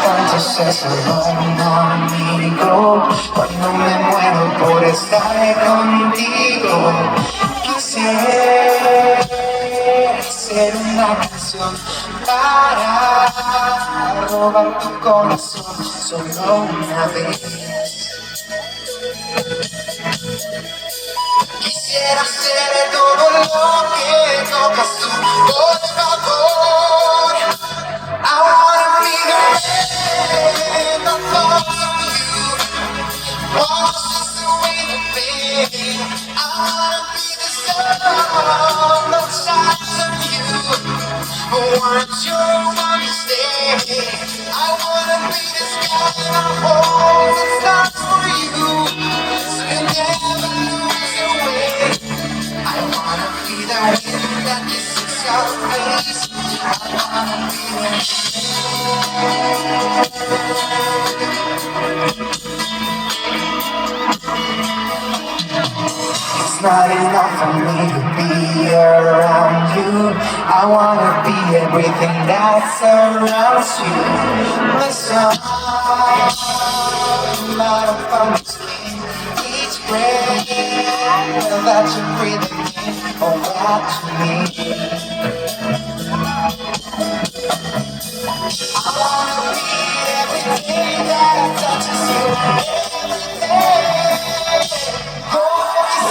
Tanto se un amigo cuando me muero por estar contigo. Quisiera hacer una canción para robar tu corazón solo una vez. Quisiera hacer todo lo que tocas tú, por favor. I wanna be the man that falls on you. Walks just away the pain. I wanna be the sun that shines on you. But once you understand, I wanna be the sky that holds the stars for you, so you never lose your way. I wanna be the wind that kisses your face. I wanna be the It's not enough for me to be around you. I wanna be everything that surrounds you. Listen, out from your skin, each breath that you're breathing in, oh, what you need. I wanna be everything that touches you, everything. Oh,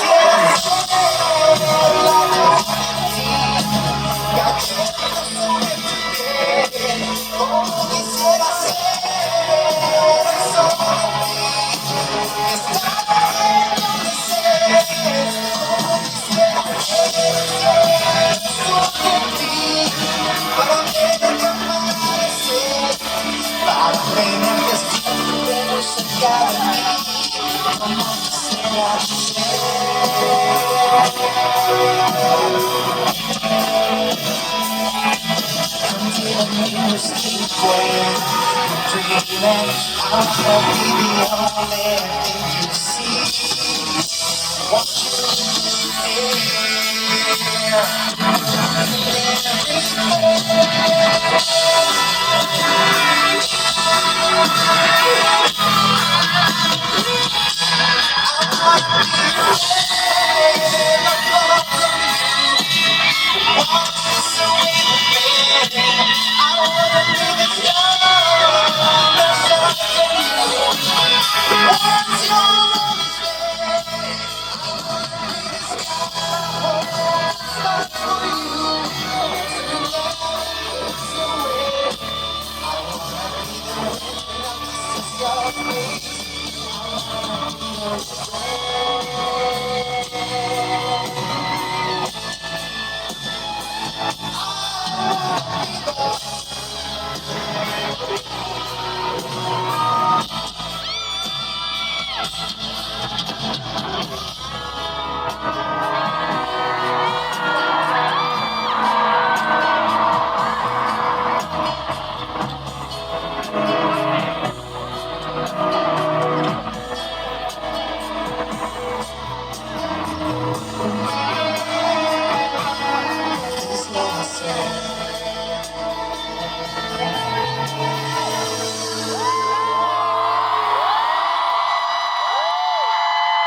yes, like a melody. Got you so empty. Oh, this is what I said. It's so empty. It's time to say. Oh, this is what I said. It's so empty. But I'm getting your mind to say. I'm playing this tune that wish I got me. I'm not the same I Continue to keep playing, dreaming. I wanna be the only thing you see. Want you to